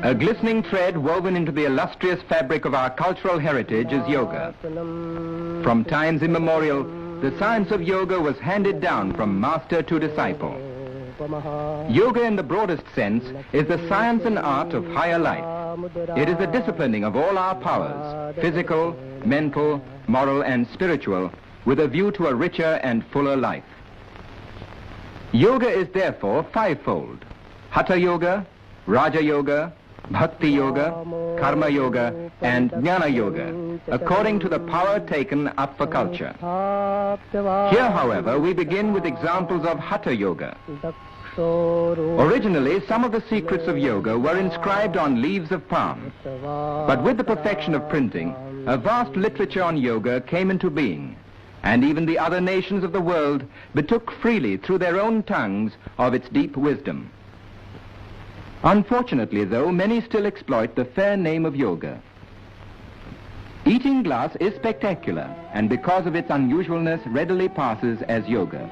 A glistening thread woven into the illustrious fabric of our cultural heritage is yoga. From times immemorial, the science of yoga was handed down from master to disciple. Yoga in the broadest sense is the science and art of higher life. It is the disciplining of all our powers, physical, mental, moral and spiritual, with a view to a richer and fuller life. Yoga is therefore fivefold: Hatha Yoga, Raja Yoga, Bhakti Yoga, Karma Yoga and Jnana Yoga, according to the power taken up for culture. Here, however, we begin with examples of Hatha Yoga. Originally, some of the secrets of yoga were inscribed on leaves of palm. But with the perfection of printing, a vast literature on yoga came into being, and even the other nations of the world betook freely through their own tongues of its deep wisdom. Unfortunately, though, many still exploit the fair name of yoga. Eating glass is spectacular, and because of its unusualness readily passes as yoga.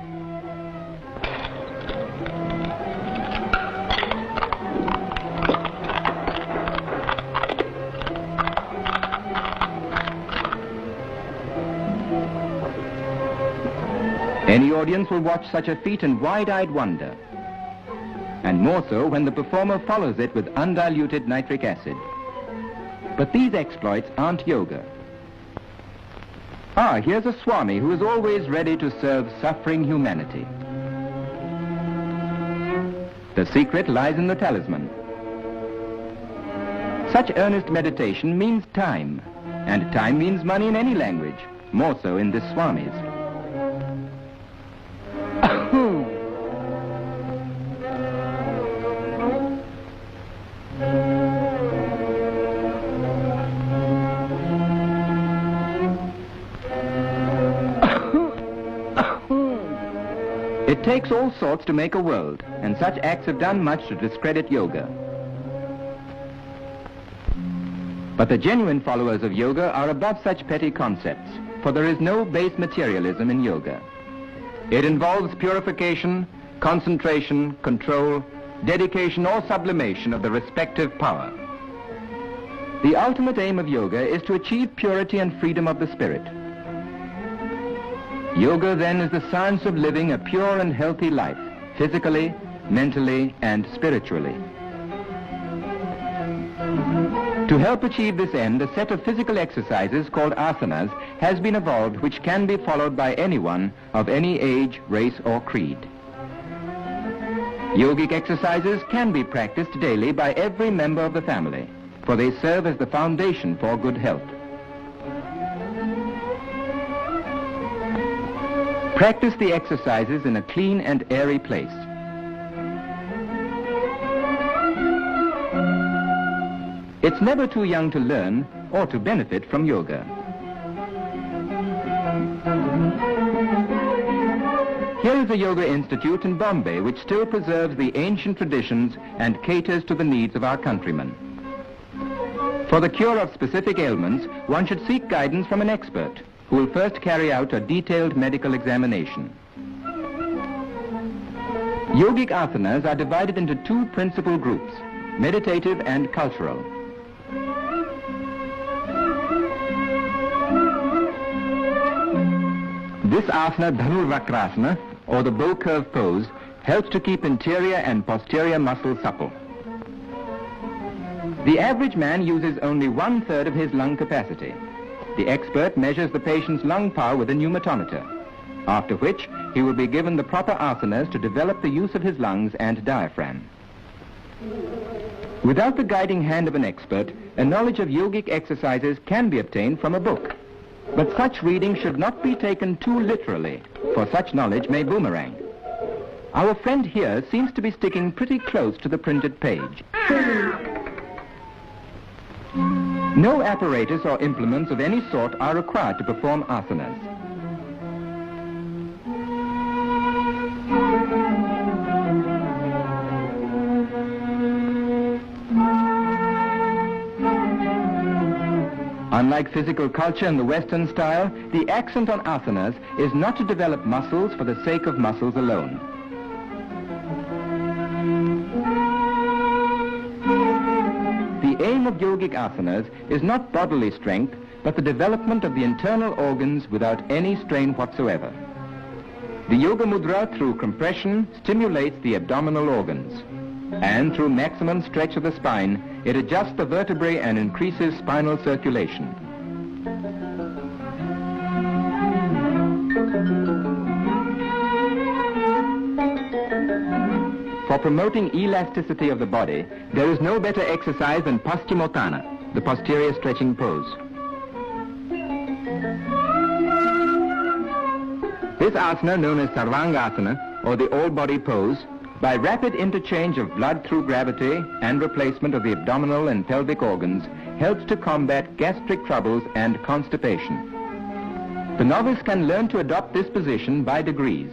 Any audience will watch such a feat in wide-eyed wonder, and more so when the performer follows it with undiluted nitric acid. But these exploits aren't yoga. Ah, here's a Swami who is always ready to serve suffering humanity. The secret lies in the talisman. Such earnest meditation means time, and time means money in any language, more so in this Swami's. It takes all sorts to make a world, and such acts have done much to discredit yoga. But the genuine followers of yoga are above such petty concepts, for there is no base materialism in yoga. It involves purification, concentration, control, dedication or sublimation of the respective power. The ultimate aim of yoga is to achieve purity and freedom of the spirit. Yoga, then, is the science of living a pure and healthy life, physically, mentally, and spiritually. To help achieve this end, a set of physical exercises called asanas has been evolved, which can be followed by anyone of any age, race, or creed. Yogic exercises can be practiced daily by every member of the family, for they serve as the foundation for good health. Practice the exercises in a clean and airy place. It's never too young to learn or to benefit from yoga. Here is a yoga institute in Bombay which still preserves the ancient traditions and caters to the needs of our countrymen. For the cure of specific ailments, one should seek guidance from an expert who will first carry out a detailed medical examination. Yogic asanas are divided into two principal groups, meditative and cultural. This asana, Dhanurvakrasana, or the bow curve pose, helps to keep interior and posterior muscles supple. The average man uses only 1/3 of his lung capacity. The expert measures the patient's lung power with a pneumatometer, after which he will be given the proper asanas to develop the use of his lungs and diaphragm. Without the guiding hand of an expert, a knowledge of yogic exercises can be obtained from a book. But such reading should not be taken too literally, for such knowledge may boomerang. Our friend here seems to be sticking pretty close to the printed page. No apparatus or implements of any sort are required to perform asanas. Unlike physical culture in the Western style, the accent on asanas is not to develop muscles for the sake of muscles alone. The aim of yogic asanas is not bodily strength, but the development of the internal organs without any strain whatsoever. The yoga mudra, through compression, stimulates the abdominal organs, and through maximum stretch of the spine, it adjusts the vertebrae and increases spinal circulation. For promoting elasticity of the body, there is no better exercise than Paschimotthana, the posterior stretching pose. This asana, known as Sarvangasana, or the all-body pose, by rapid interchange of blood through gravity and replacement of the abdominal and pelvic organs, helps to combat gastric troubles and constipation. The novice can learn to adopt this position by degrees.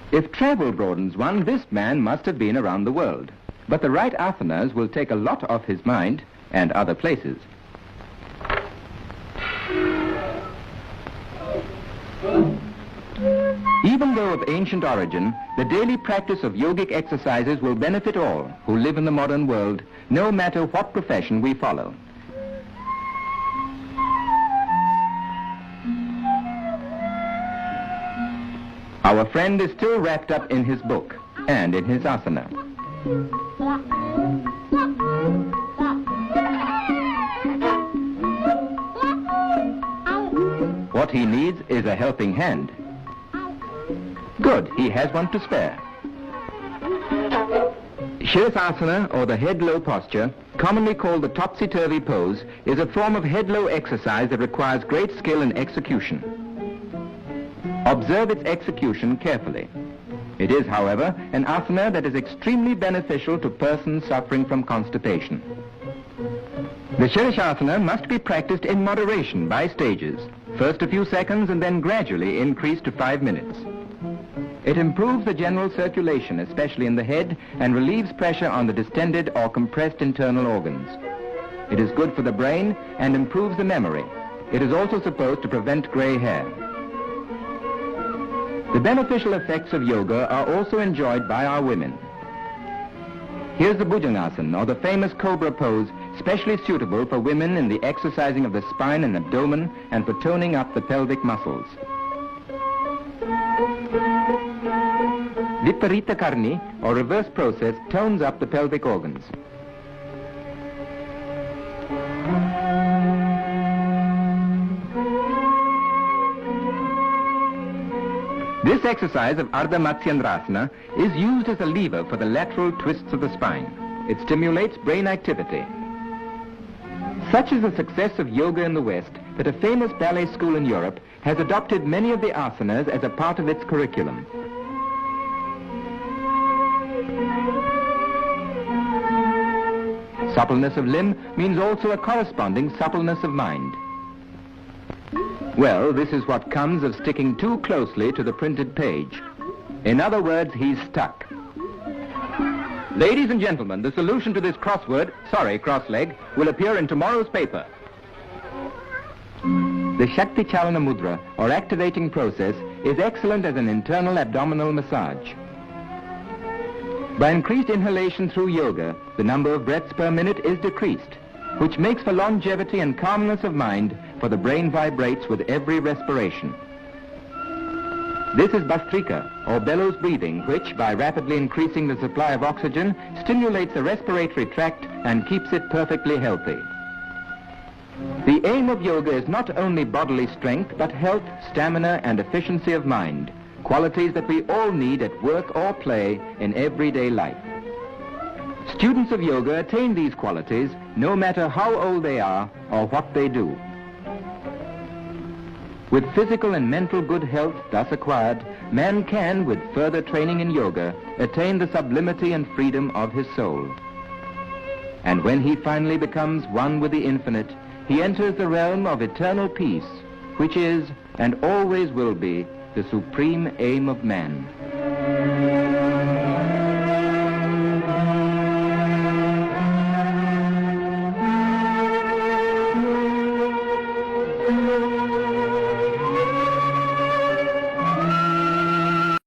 If travel broadens one, this man must have been around the world. But the right asanas will take a lot off his mind and other places. Even though of ancient origin, the daily practice of yogic exercises will benefit all who live in the modern world, no matter what profession we follow. Our friend is still wrapped up in his book and in his asana. What he needs is a helping hand. Good, he has one to spare. Shirsasana, or the head-low posture, commonly called the topsy-turvy pose, is a form of head-low exercise that requires great skill and execution. Observe its execution carefully. It is, however, an asana that is extremely beneficial to persons suffering from constipation. The Shirshasana must be practiced in moderation by stages, first a few seconds and then gradually increased to 5 minutes. It improves the general circulation, especially in the head, and relieves pressure on the distended or compressed internal organs. It is good for the brain and improves the memory. It is also supposed to prevent gray hair. The beneficial effects of yoga are also enjoyed by our women. Here's the Bhujangasana, or the famous cobra pose, specially suitable for women in the exercising of the spine and abdomen and for toning up the pelvic muscles. Viparita Karni, or reverse process, tones up the pelvic organs. This exercise of Ardha Matsyendrasana is used as a lever for the lateral twists of the spine. It stimulates brain activity. Such is the success of yoga in the West that a famous ballet school in Europe has adopted many of the asanas as a part of its curriculum. Suppleness of limb means also a corresponding suppleness of mind. Well, this is what comes of sticking too closely to the printed page. In other words, he's stuck. Ladies and gentlemen, the solution to this crossword, sorry, cross-leg, will appear in tomorrow's paper. The Shakti Chalana Mudra, or activating process, is excellent as an internal abdominal massage. By increased inhalation through yoga, the number of breaths per minute is decreased, which makes for longevity and calmness of mind, for the brain vibrates with every respiration. This is Bhastrika, or bellows breathing, which, by rapidly increasing the supply of oxygen, stimulates the respiratory tract and keeps it perfectly healthy. The aim of yoga is not only bodily strength, but health, stamina, and efficiency of mind, qualities that we all need at work or play in everyday life. Students of yoga attain these qualities no matter how old they are or what they do. With physical and mental good health thus acquired, man can, with further training in yoga, attain the sublimity and freedom of his soul. And when he finally becomes one with the infinite, he enters the realm of eternal peace, which is and always will be the supreme aim of man.